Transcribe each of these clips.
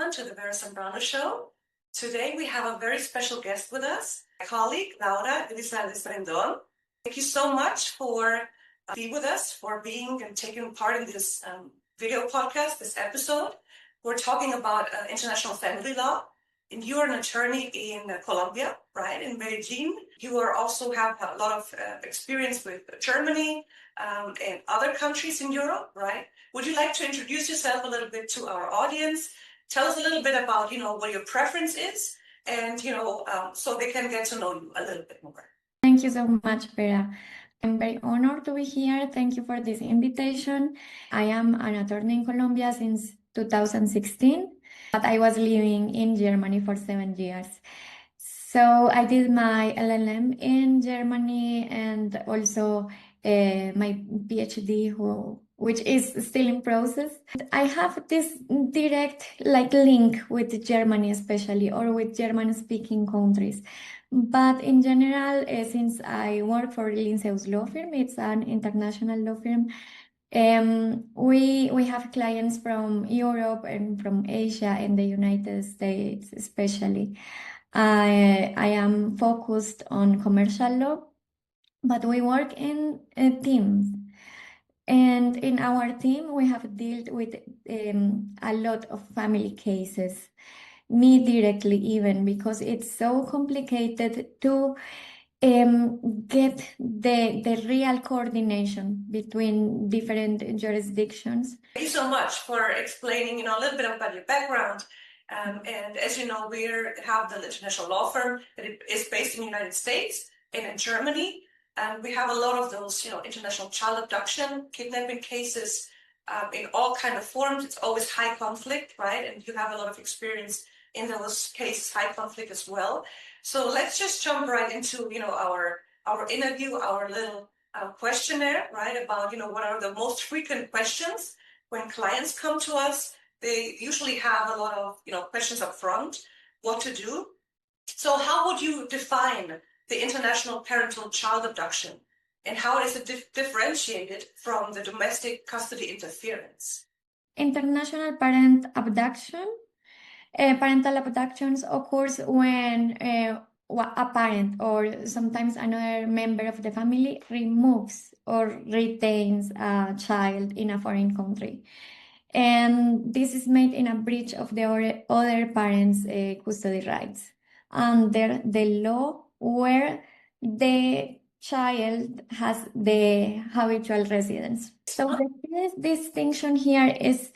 gentlemen, to the Vera Zambrano Show. Today we have a very special guest with us, my colleague, Laura Grisales Rendón. Thank you so much for being with us, for being and taking part in this video podcast, this episode. We're talking about international family law. And you are an attorney in Colombia, right, in Medellin. You are also have a lot of experience with Germany and other countries in Europe, right? Would you like to introduce yourself a little bit to our audience? Tell us a little bit about, what your preference is, and, so they can get to know you a little bit more. Thank you so much, Vera. I'm very honored to be here. Thank you for this invitation. I am an attorney in Colombia since 2016, but I was living in Germany for 7 years. So I did my LLM in Germany and also my PhD, which is still in process. I have this direct link with Germany especially, or with German-speaking countries. But in general, since I work for Linceus law firm, it's an international law firm, we have clients from Europe and from Asia and the United States especially. I am focused on commercial law, but we work in teams. And in our team, we have dealt with a lot of family cases, me directly even, because it's so complicated to get the real coordination between different jurisdictions. Thank you so much for explaining, a little bit about your background. And as you know, we have the international law firm that is based in the United States and in Germany. And we have a lot of those, international child abduction, kidnapping cases in all kind of forms. It's always high conflict, right? And you have a lot of experience in those cases, high conflict as well. So let's just jump right into, our interview, our little questionnaire, right? About, what are the most frequent questions when clients come to us. They usually have a lot of, questions up front, what to do. So how would you define the international parental child abduction, and how is it differentiated from the domestic custody interference? International parental abductions occurs when a parent or sometimes another member of the family removes or retains a child in a foreign country. And this is made in a breach of the other parent's custody rights under the law where the child has the habitual residence. So the biggest distinction here is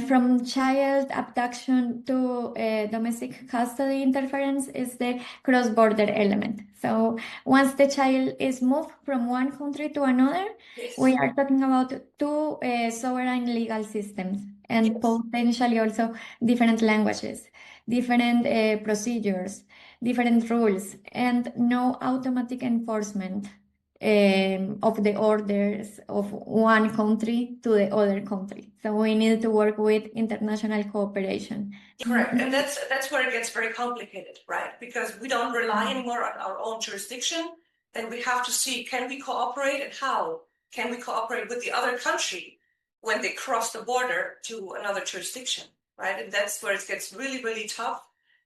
from child abduction to domestic custody interference is the cross-border element. So once the child is moved from one country to another, Yes. We are talking about two sovereign legal systems and Yes. Potentially also different languages, different procedures, different rules, and no automatic enforcement of the orders of one country to the other country. So we need to work with international cooperation. Correct, and that's where it gets very complicated, right? Because we don't rely anymore on our own jurisdiction, and we have to see, can we cooperate, and how can we cooperate with the other country when they cross the border to another jurisdiction, right? And that's where it gets really, really tough,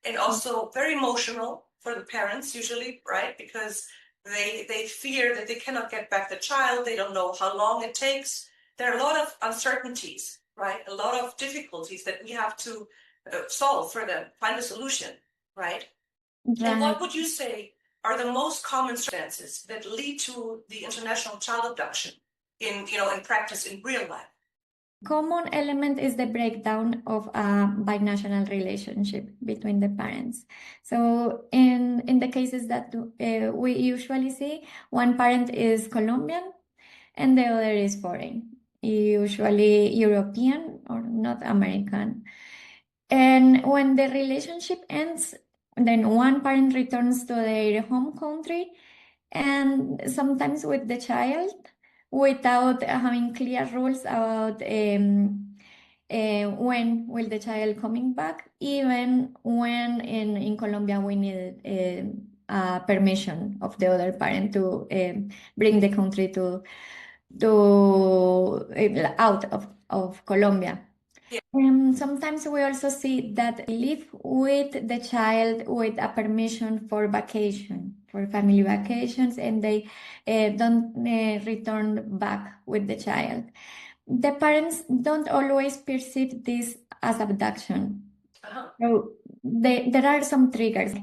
and also very emotional for the parents usually, right? Because they fear that they cannot get back the child. They don't know how long it takes. There are a lot of uncertainties, right? A lot of difficulties that we have to solve for them, find a solution, right? And what would you say are the most common circumstances that lead to the international child abduction in practice, in real life? Common element is the breakdown of a binational relationship between the parents. So in the cases that we usually see, one parent is Colombian and the other is foreign, usually European or not American. And when the relationship ends, then one parent returns to their home country, and sometimes with the child, without having clear rules about when will the child coming back, even when in Colombia we needed permission of the other parent to bring the country to out of Colombia. Sometimes we also see that they live with the child with a permission for vacation, for family vacations, and they don't return back with the child. The parents don't always perceive this as abduction. So there are some triggers,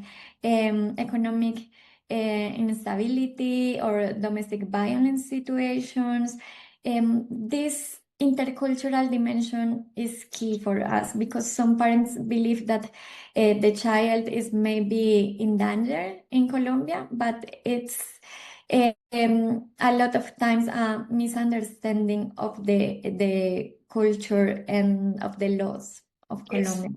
economic instability or domestic violence situations. This intercultural dimension is key for us because some parents believe that the child is maybe in danger in Colombia, but it's a lot of times a misunderstanding of the culture and of the laws of Colombia.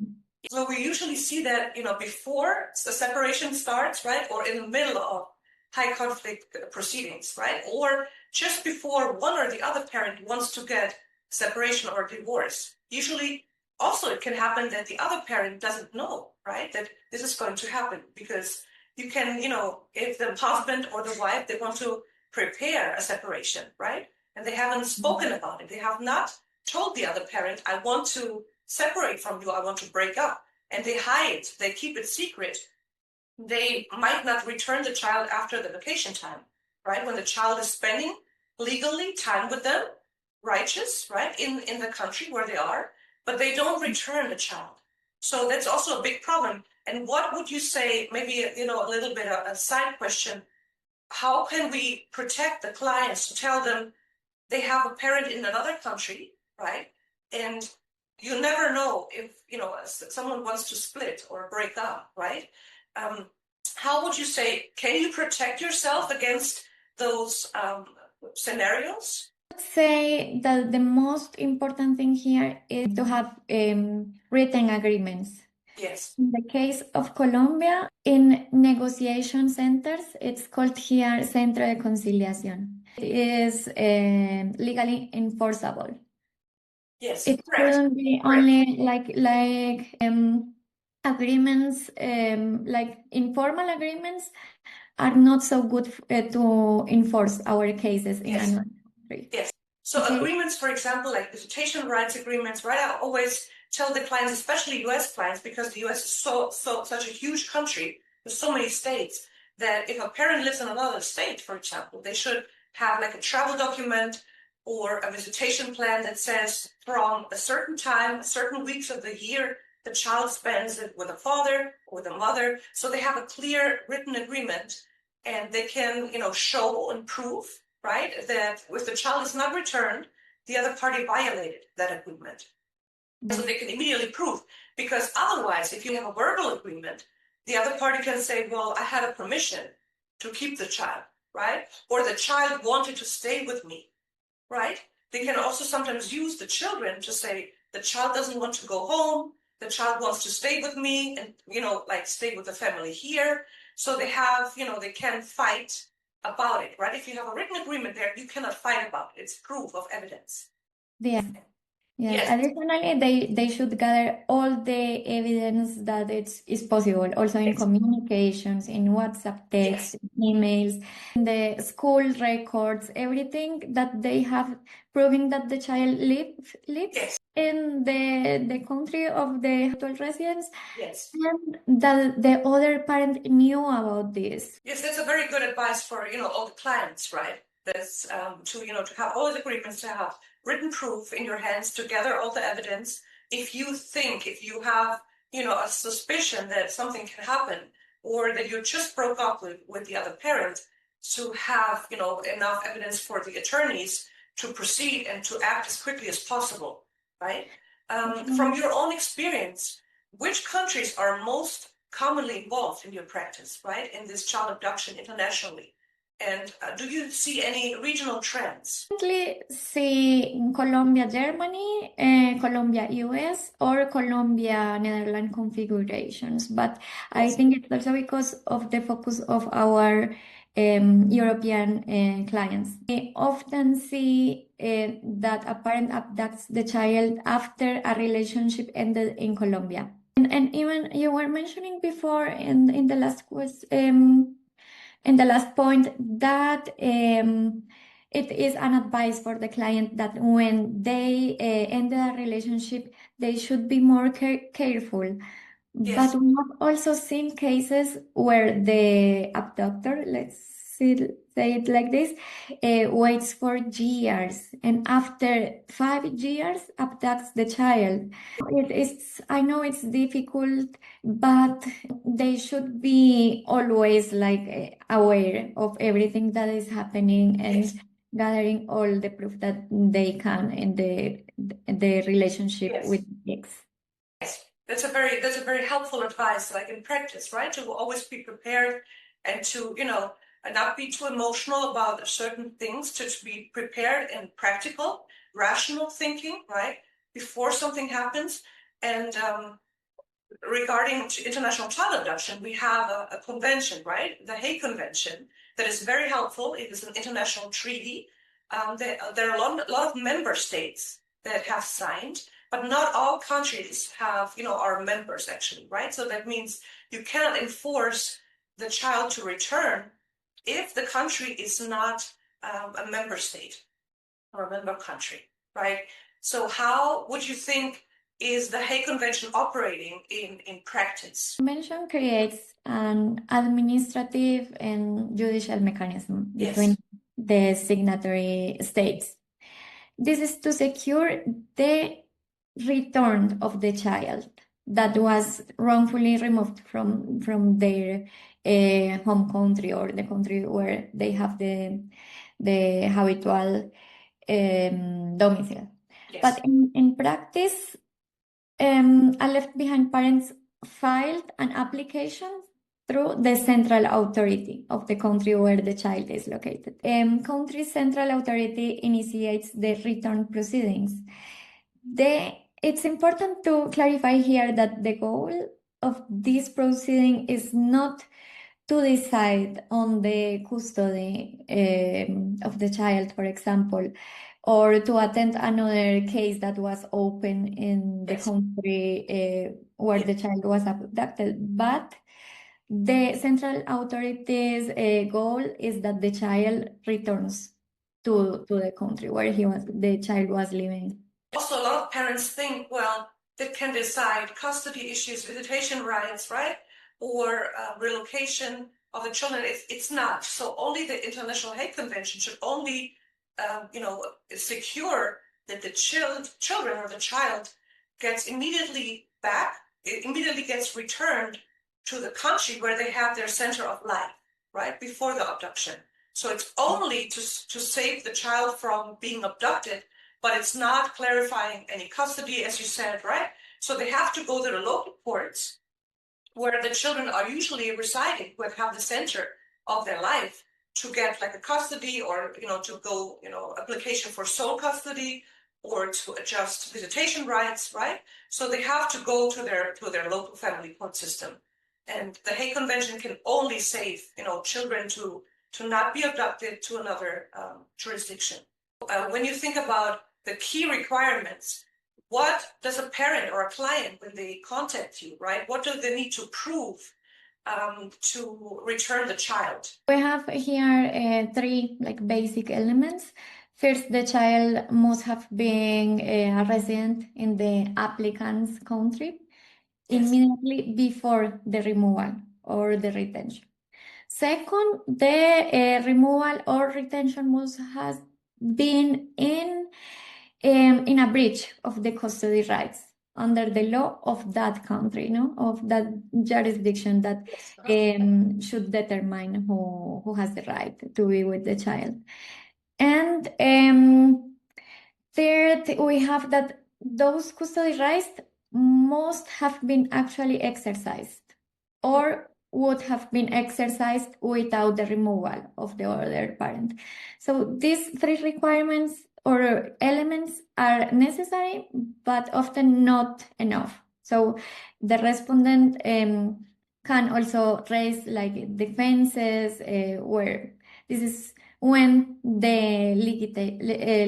So we usually see that, before the separation starts, right? Or in the middle of high conflict proceedings, right? Or just before one or the other parent wants to get separation or divorce. Usually also it can happen that the other parent doesn't know, right? That this is going to happen because you can, if the husband or the wife, they want to prepare a separation, right? And they haven't spoken about it. They have not told the other parent, I want to separate from you, I want to break up. And they hide, they keep it secret. They might not return the child after the vacation time, right? When the child is spending legally time with them, righteous, right? In the country where they are, but they don't return the child. So that's also a big problem. And what would you say, maybe, a little bit of a side question, how can we protect the clients to tell them they have a parent in another country, right? And you never know if, someone wants to split or break up, right? How would you say, can you protect yourself against those scenarios? I would say that the most important thing here is to have written agreements. Yes. In the case of Colombia, in negotiation centers, it's called here Centro de Conciliación. It is legally enforceable. Yes, It correct. shouldn't be only like agreements, like informal agreements are not so good to enforce our cases in Yes. another country. Yes. So Okay. agreements, for example, like visitation rights agreements, right? I always tell the clients, especially US clients, because the US is such a huge country with so many states, that if a parent lives in another state, for example, they should have like a travel document or a visitation plan that says from a certain time, certain weeks of the year, the child spends it with a father or the mother. So they have a clear written agreement and they can, show and prove, right, that if the child is not returned, the other party violated that agreement. So they can immediately prove, because otherwise, if you have a verbal agreement, the other party can say, well, I had a permission to keep the child, right? Or the child wanted to stay with me, right? They can also sometimes use the children to say, the child doesn't want to go home, the child wants to stay with me and, like stay with the family here. So they have, they can fight about it, right? If you have a written agreement there, you cannot fight about it. It's proof of evidence. Yes. Yes. Yes. Additionally, they should gather all the evidence that is possible, also in communications, in WhatsApp texts, emails, in the school records, everything that they have proving that the child lives in the country of the habitual residence, and that the other parent knew about this. Yes, that's a very good advice for, all the clients, right? That's to have all the agreements, to have written proof in your hands, to gather all the evidence. If you have, a suspicion that something can happen, or that you just broke up with the other parent, to have, enough evidence for the attorneys to proceed and to act as quickly as possible, right? From your own experience, which countries are most commonly involved in your practice, right, in this child abduction internationally? And do you see any regional trends? Currently, see in Colombia, Germany, Colombia, US, or Colombia, Netherlands configurations. But I think it's also because of the focus of our European clients. We often see that a parent abducts the child after a relationship ended in Colombia. And even you were mentioning before in the last question, in the last point, that it is an advice for the client that when they end a relationship, they should be more careful. Yes. But we have also seen cases where the abductor, say it like this, waits for years, and after 5 years abducts the child. I know it's difficult, but they should be always aware of everything that is happening and Yes. gathering all the proof that they can in the relationship Yes. with the ex. Yes, that's a very helpful advice, like in practice, right? To always be prepared and to, and not be too emotional about certain things, to be prepared and practical, rational thinking, right? Before something happens. And regarding international child abduction, we have a convention, right? The Hague Convention, that is very helpful. It is an international treaty. There are a lot of member states that have signed, but not all countries have, are members actually, right? So that means you cannot enforce the child to return if the country is not a member state or a member country, right? So how would you think is the Hague Convention operating in practice? The convention creates an administrative and judicial mechanism between the signatory states. This is to secure the return of the child that was wrongfully removed from their home country or the country where they have the habitual domicile. Yes. But in practice, left behind parents filed an application through the central authority of the country where the child is located. Country's central authority initiates the return proceedings. It's important to clarify here that the goal of this proceeding is not to decide on the custody of the child, for example, or to attend another case that was open in the country where the child was abducted. But the central authority's goal is that the child returns to the country where the child was living. Also, a lot of parents think, well, they can decide custody issues, visitation rights, right? Or relocation of the children. It's not. So only the International Hague Convention should only, secure that the children or the child gets immediately gets returned to the country where they have their center of life, right, before the abduction. So it's only to save the child from being abducted, but it's not clarifying any custody, as you said, right? So they have to go to the local courts where the children are usually residing, who have the center of their life, to get like a custody or, to go, application for sole custody or to adjust visitation rights, right? So they have to go to their local family court system. And the Hague Convention can only save, children to not be abducted to another jurisdiction. When you think about the key requirements, what does a parent or a client, when they contact you, right? What do they need to prove to return the child? We have here 3 basic elements. First, the child must have been a resident in the applicant's country immediately before the removal or the retention. Second, the removal or retention must have been in a breach of the custody rights under the law of that country, of that jurisdiction that should determine who has the right to be with the child. And third, we have that those custody rights must have been actually exercised or would have been exercised without the removal of the other parent. So these 3 requirements or elements are necessary, but often not enough. So the respondent can also raise defenses where this is when the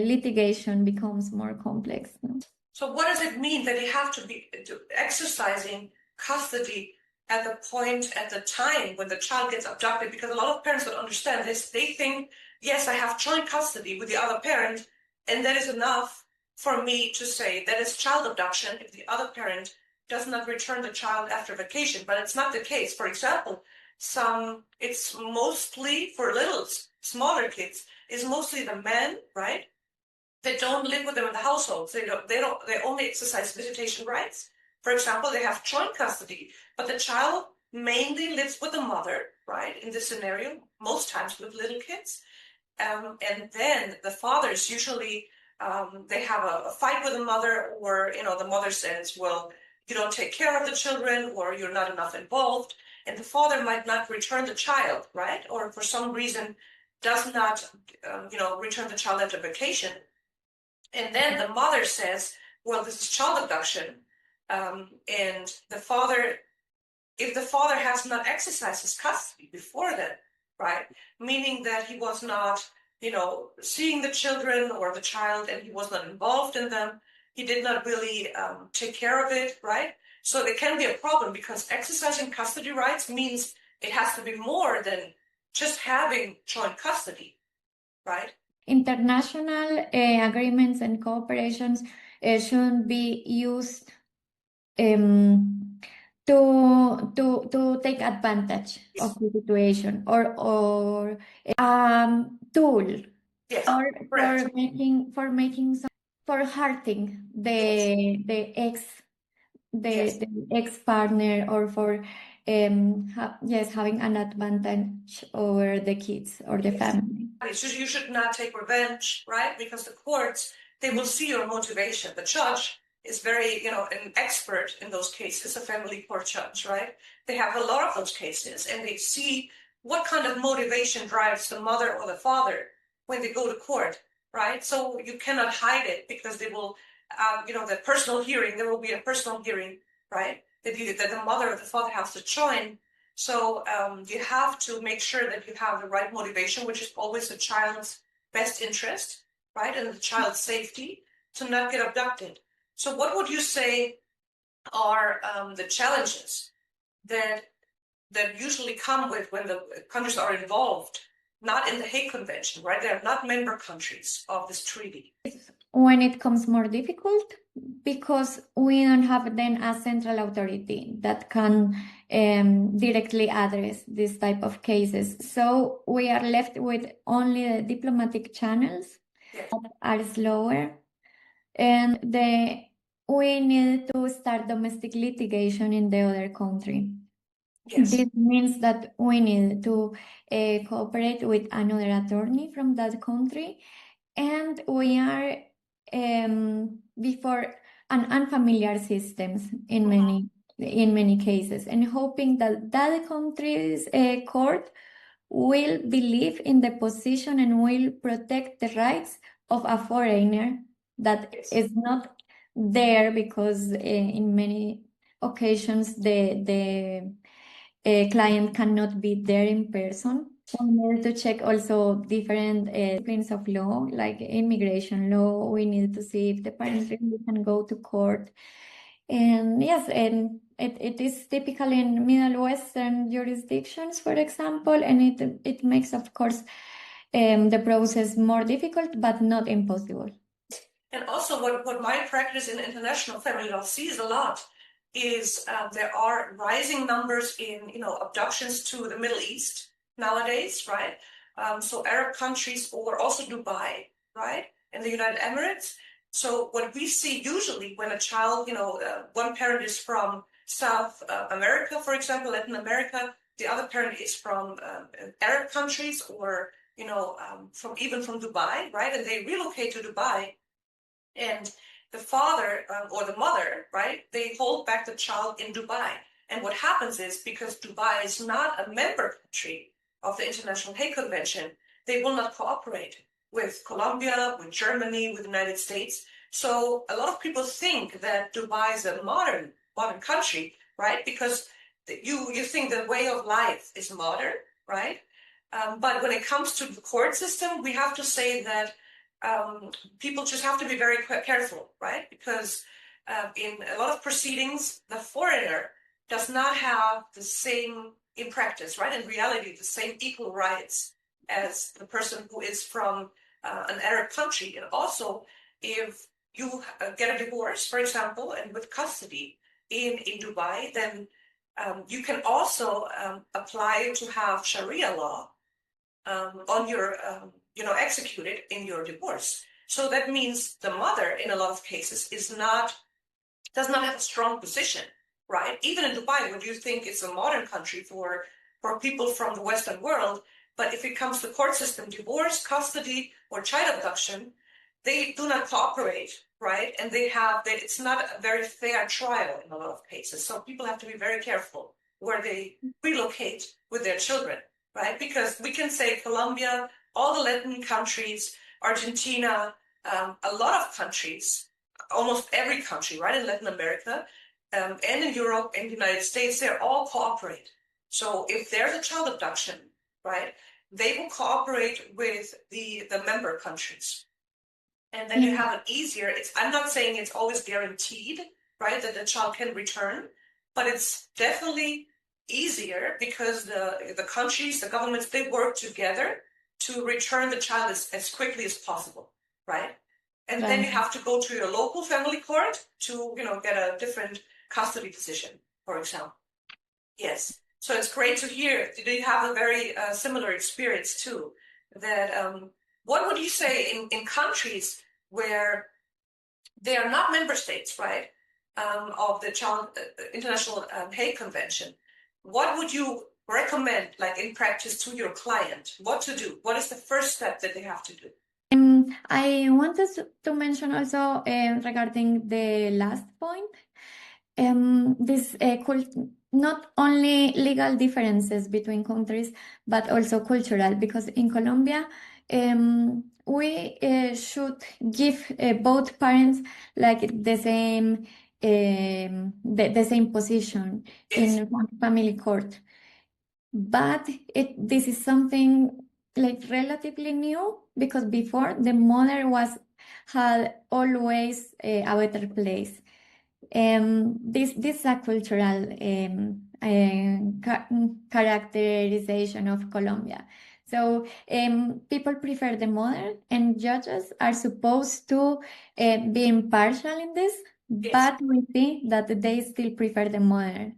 litigation becomes more complex. So what does it mean that you have to be exercising custody at the time when the child gets abducted, because a lot of parents don't understand this. They think, yes, I have joint custody with the other parent, and that is enough for me to say that is child abduction if the other parent does not return the child after vacation. But it's not the case. For example, it's mostly for smaller kids, is mostly the men, right? They don't live with them in the household. They only exercise visitation rights. For example, they have joint custody, but the child mainly lives with the mother, right? In this scenario, most times with little kids. And then the fathers usually, they have a fight with the mother, or, the mother says, well, you don't take care of the children, or you're not enough involved. And the father might not return the child, right? Or for some reason does not, return the child after vacation. And then the mother says, well, this is child abduction. And if the father has not exercised his custody before then, right? Meaning that he was not, seeing the children or the child, and he was not involved in them. He did not really take care of it, right? So it can be a problem, because exercising custody rights means it has to be more than just having joint custody, right? International agreements and cooperations shouldn't be used to take advantage of the situation, or tool Yes, or correct. for hurting the Yes. ex partner, or for having an advantage over the kids or the Yes. family. So you should not take revenge, right? Because the courts, they will see your motivation. The judge is very, an expert in those cases, a family court judge, right? They have a lot of those cases, and they see what kind of motivation drives the mother or the father when they go to court, right? So you cannot hide it, because they will, the personal hearing, there will be a personal hearing, right? That the mother or the father has to join. So you have to make sure that you have the right motivation, which is always the child's best interest, right? And the child's safety to not get abducted. So what would you say are the challenges that usually come with when the countries are involved, not in the Hague Convention, right? They're not member countries of this treaty. When it comes more difficult, because we don't have then a central authority that can directly address this type of cases. So we are left with only the diplomatic channels Yes. that are slower, and we need to start domestic litigation in the other country. Yes. This means that we need to cooperate with another attorney from that country, and we are before an unfamiliar systems in many cases, and hoping that that country's court will believe in the position and will protect the rights of a foreigner that is not there, because in many occasions the client cannot be there in person. We need to check also different disciplines of law, like immigration law. We need to see if the parent really can go to court. And yes, and it is typical in Middle Western jurisdictions, for example, and it makes, of course, the process more difficult, but not impossible. And also what my practice in international family law sees a lot is there are rising numbers in, abductions to the Middle East nowadays, right? So Arab countries, or also Dubai, right? And the United Emirates. So what we see usually when a child, one parent is from South America, for example, Latin America, the other parent is from Arab countries, or, from Dubai, right? And they relocate to Dubai. And the father or the mother, right, they hold back the child in Dubai. And what happens is, because Dubai is not a member country of the International Hague Convention, they will not cooperate with Colombia, with Germany, with the United States. So a lot of people think that Dubai is a modern country, right? Because you think the way of life is modern, right? But when it comes to the court system, we have to say that people just have to be very careful, right? Because in a lot of proceedings, the foreigner does not have the same, in practice, right, in reality, the same equal rights as the person who is from an Arab country. And also, if you get a divorce, for example, and with custody in Dubai, then you can also apply to have Sharia law on your, executed in your divorce. So that means the mother, in a lot of cases, does not have a strong position, right? Even in Dubai, when you think it's a modern country for people from the Western world, but if it comes to court system, divorce, custody, or child abduction, they do not cooperate, right? And it's not a very fair trial in a lot of cases. So people have to be very careful where they relocate with their children, right? Because we can say Colombia, all the Latin countries, Argentina, a lot of countries, almost every country, right, in Latin America, and in Europe and the United States, they're all cooperate. So if there's a child abduction, right, they will cooperate with the member countries. And then you have it easier. I'm not saying it's always guaranteed, right, that the child can return, but it's definitely easier because the countries, the governments, they work together to return the child as quickly as possible, right? And then you have to go to your local family court to, get a different custody decision, for example. Yes. So it's great to hear. Do you have a very similar experience too? That what would you say in countries where they are not member states, right, of the International Hague Convention? What would you recommend, like in practice, to your client? What to do? What is the first step that they have to do? I wanted to mention also regarding the last point, this not only legal differences between countries, but also cultural, because in Colombia, we should give both parents like the same the same position in family court. But this is something like relatively new, because before the mother had always a better place. This is a cultural characterization of Colombia. So people prefer the mother, and judges are supposed to be impartial in this, but we see that they still prefer the mother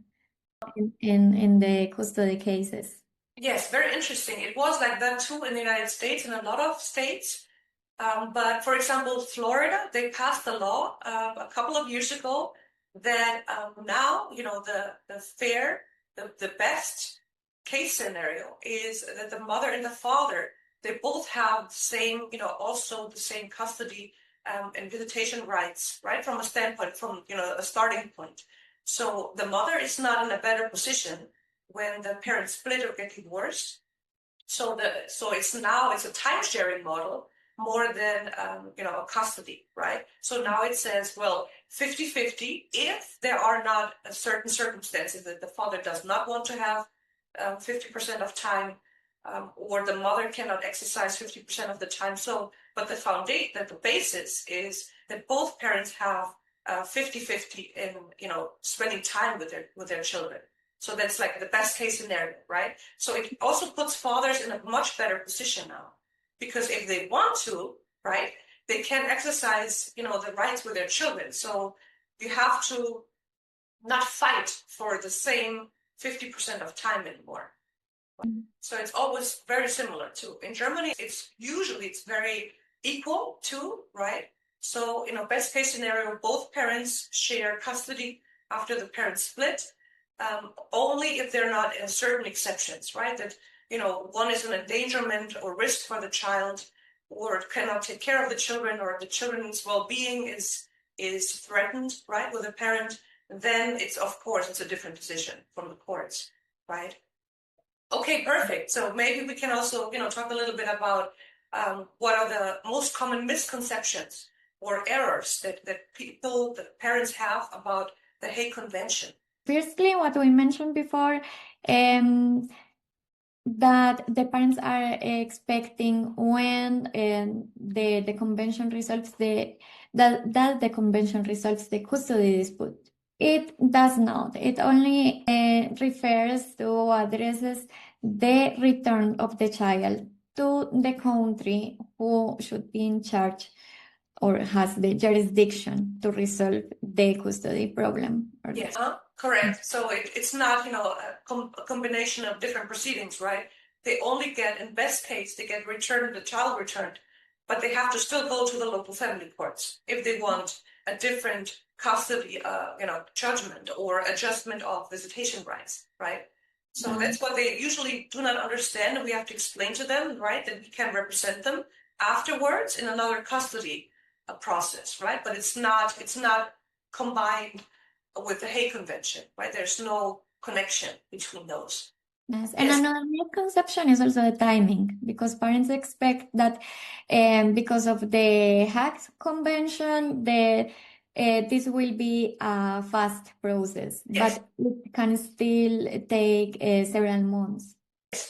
in the custody cases. Yes, very interesting. It was like that too in the United States, in a lot of states. But for example, Florida, they passed a law a couple of years ago that now, the best case scenario is that the mother and the father, they both have the same, also the same custody and visitation rights, right? From a standpoint, from, a starting point. So the mother is not in a better position when the parents split or get divorced. So it's a time-sharing model more than, a custody, right? So now it says, well, 50-50, if there are not certain circumstances that the father does not want to have 50% of time, or the mother cannot exercise 50% of the time. So, but the basis is that both parents have 50-50 in, spending time with their children. So that's like the best case scenario, right? So it also puts fathers in a much better position now, because if they want to, right, they can exercise, the rights with their children. So you have to not fight for the same 50% of time anymore. So it's always very similar too. In Germany, it's very equal too, right? So, best case scenario, both parents share custody after the parents split. Only if there are not certain exceptions, right? That, one is an endangerment or risk for the child, or cannot take care of the children, or the children's well-being is threatened, right, with a parent, then it's a different decision from the courts, right? Okay, perfect. So maybe we can also, talk a little bit about what are the most common misconceptions or errors that parents have about the Hague Convention. Firstly, what we mentioned before, that the parents are expecting when the convention resolves the convention resolves the custody dispute. It does not. It only refers to addresses the return of the child to the country who should be in charge or has the jurisdiction to resolve the custody problem. Yes, correct. So it's not, a combination of different proceedings, right? They only get, in best case, they get returned, the child returned, but they have to still go to the local family courts if they want a different custody, judgment or adjustment of visitation rights, right? So that's what they usually do not understand, and we have to explain to them, right, that we can represent them afterwards in another custody process, right? But it's not combined with the Hague Convention, right? There's no connection between those. Yes, and another misconception is also the timing, because parents expect that because of the Hague Convention, this will be a fast process, Yes. but it can still take several months.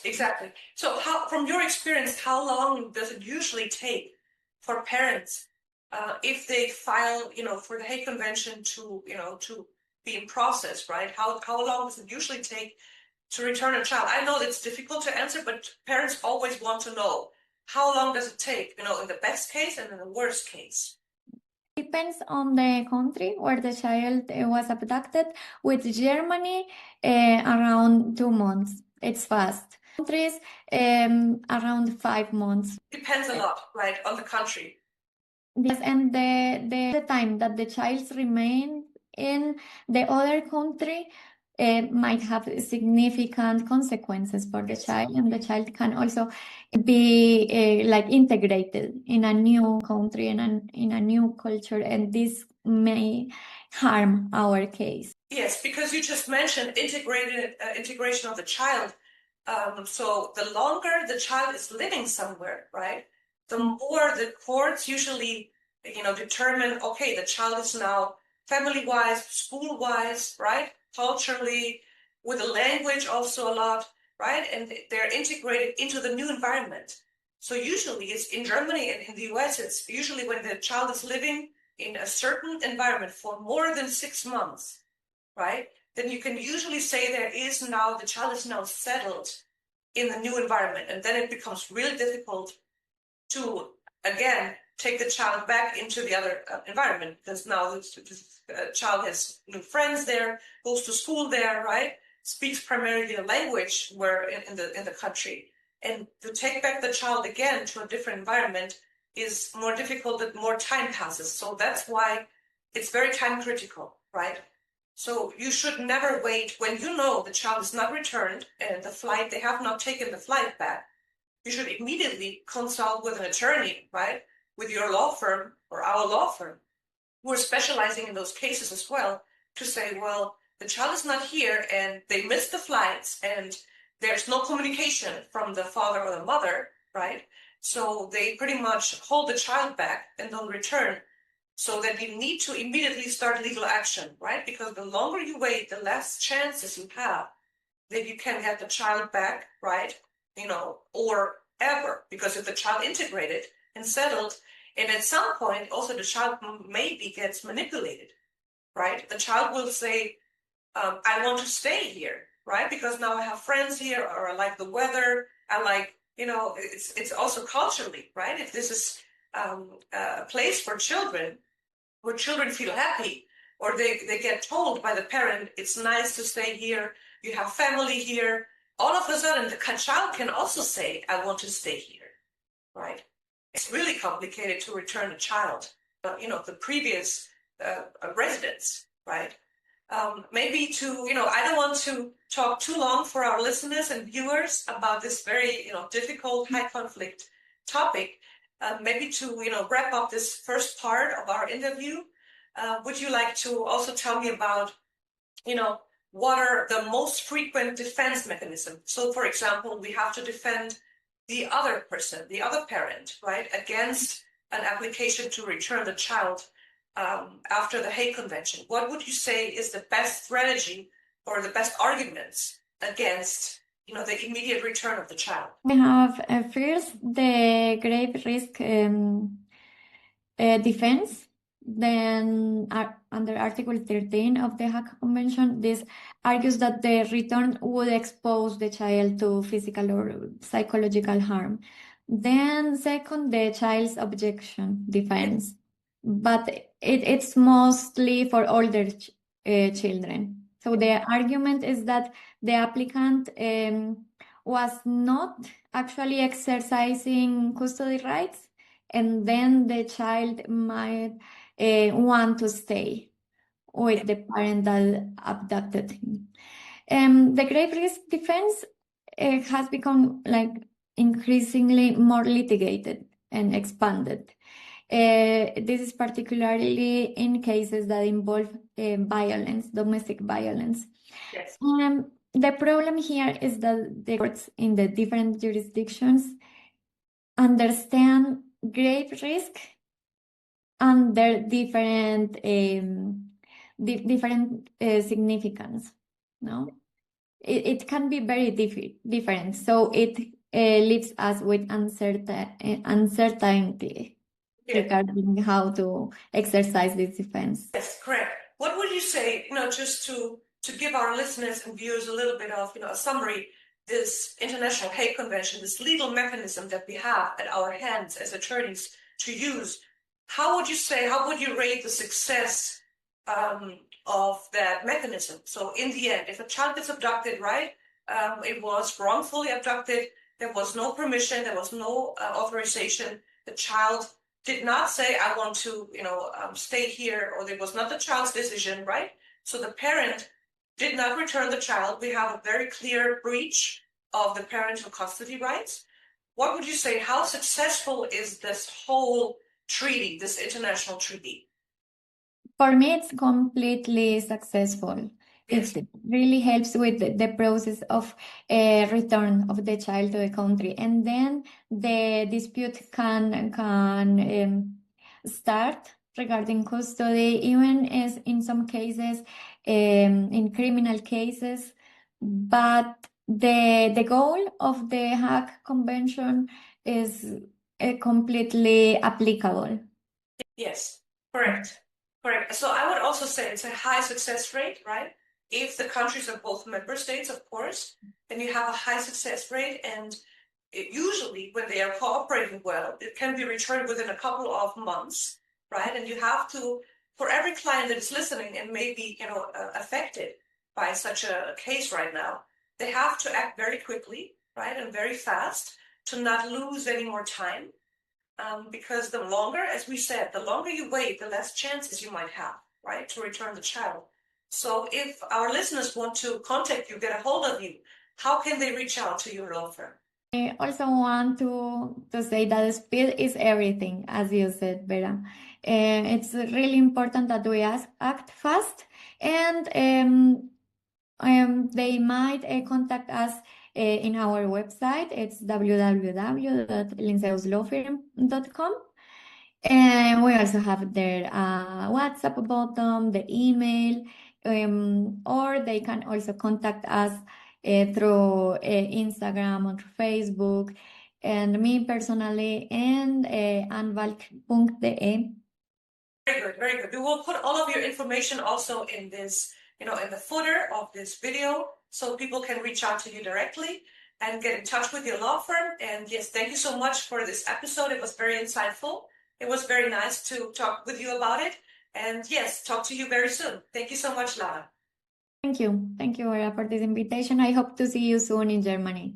Exactly. So from your experience, how long does it usually take for parents if they file, for the Hague Convention to be in process, right? How long does it usually take to return a child? I know it's difficult to answer, but parents always want to know, how long does it take, in the best case and in the worst case? Depends on the country where the child was abducted. With Germany, around 2 months. It's fast. Countries, around 5 months. Depends a lot, right, on the country. Yes, and the time that the child remains in the other country might have significant consequences for the child, and the child can also be like integrated in a new country and in a new culture, and this may harm our case. Yes, because you just mentioned integration of the child. So the longer the child is living somewhere, right, the more the courts usually, determine, okay, the child is now family-wise, school-wise, right, culturally, with the language also a lot, right, and they're integrated into the new environment. So usually it's in Germany and in the US, it's usually when the child is living in a certain environment for more than 6 months, right, then you can usually say the child is now settled in the new environment, and then it becomes really difficult to, again, take the child back into the other environment, because now the child has new friends there, goes to school there, right, speaks primarily the language where in the country, and to take back the child again to a different environment is more difficult and more time passes. So that's why it's very time critical, right? So you should never wait when you know the child is not returned and they have not taken the flight back. You should immediately consult with an attorney, right? With your law firm or our law firm. We're specializing in those cases as well, to say, well, the child is not here and they missed the flights and there's no communication from the father or the mother, right? So they pretty much hold the child back and don't return. So that you need to immediately start legal action, right? Because the longer you wait, the less chances you have that you can get the child back, right? Or ever, because if the child integrated and settled, and at some point also the child maybe gets manipulated, right? The child will say, I want to stay here, right? Because now I have friends here, or I like the weather, I like, it's also culturally, right? If this is a place for children, where children feel happy, or they get told by the parent, it's nice to stay here, you have family here, all of a sudden the child can also say, I want to stay here, right? It's really complicated to return a child, the previous residents, right? Maybe I don't want to talk too long for our listeners and viewers about this very, difficult, high conflict topic. Maybe to, wrap up this first part of our interview, would you like to also tell me about, what are the most frequent defense mechanisms? So, for example, we have to defend the other person, the other parent, right, against an application to return the child after the Hague Convention. What would you say is the best strategy or the best arguments against, the immediate return of the child? We have first the grave risk defense. then under Article 13 of the Hague Convention, this argues that the return would expose the child to physical or psychological harm. Then second, the child's objection defense, but it's mostly for older children. So the argument is that the applicant was not actually exercising custody rights, and then the child might want to stay with the parent that abducted him. The grave risk defense has become like increasingly more litigated and expanded. This is particularly in cases that involve violence, domestic violence. Yes. The problem here is that the courts in the different jurisdictions understand grave risk and their different significance. No, it can be very different. So it leaves us with uncertainty regarding how to exercise this defense. Yes, correct. What would you say, just to give our listeners and viewers a little bit of, a summary, this International Hague Convention, this legal mechanism that we have at our hands as attorneys to use, how would you rate the success of that mechanism? So in the end, if a child gets abducted, right, it was wrongfully abducted, there was no permission, there was no authorization, the child did not say, I want to, stay here, or it was not the child's decision, right? So the parent did not return the child. We have a very clear breach of the parental custody rights. What would you say, how successful is this whole treaty, this international treaty? For me, it's completely successful. Yes. It really helps with the process of return of the child to the country, and then the dispute can start regarding custody, even as in some cases, in criminal cases. But the goal of the Hague Convention is completely applicable. Yes, correct. Correct. So I would also say it's a high success rate, right? If the countries are both member states, of course, then you have a high success rate. And usually when they are cooperating well, it can be returned within a couple of months, right? And you have to, for every client that is listening and may be, affected by such a case right now, they have to act very quickly, right? And very fast to not lose any more time. Because the longer, as we said, the longer you wait, the less chances you might have, right, to return the child. So if our listeners want to contact you, get a hold of you, how can they reach out to your law firm? I also want to say that speed is everything, as you said, Vera. It's really important that we act fast, and they might contact us in our website. It's www.linceuslawfirm.com. And we also have their WhatsApp button, the email, or they can also contact us through Instagram or Facebook, and me personally, and anwalt.de. Very good, very good. We will put all of your information also in this, in the footer of this video, so people can reach out to you directly and get in touch with your law firm. And yes, thank you so much for this episode. It was very insightful. It was very nice to talk with you about it. And yes, talk to you very soon. Thank you so much, Laura. Thank you, Vera, for this invitation. I hope to see you soon in Germany.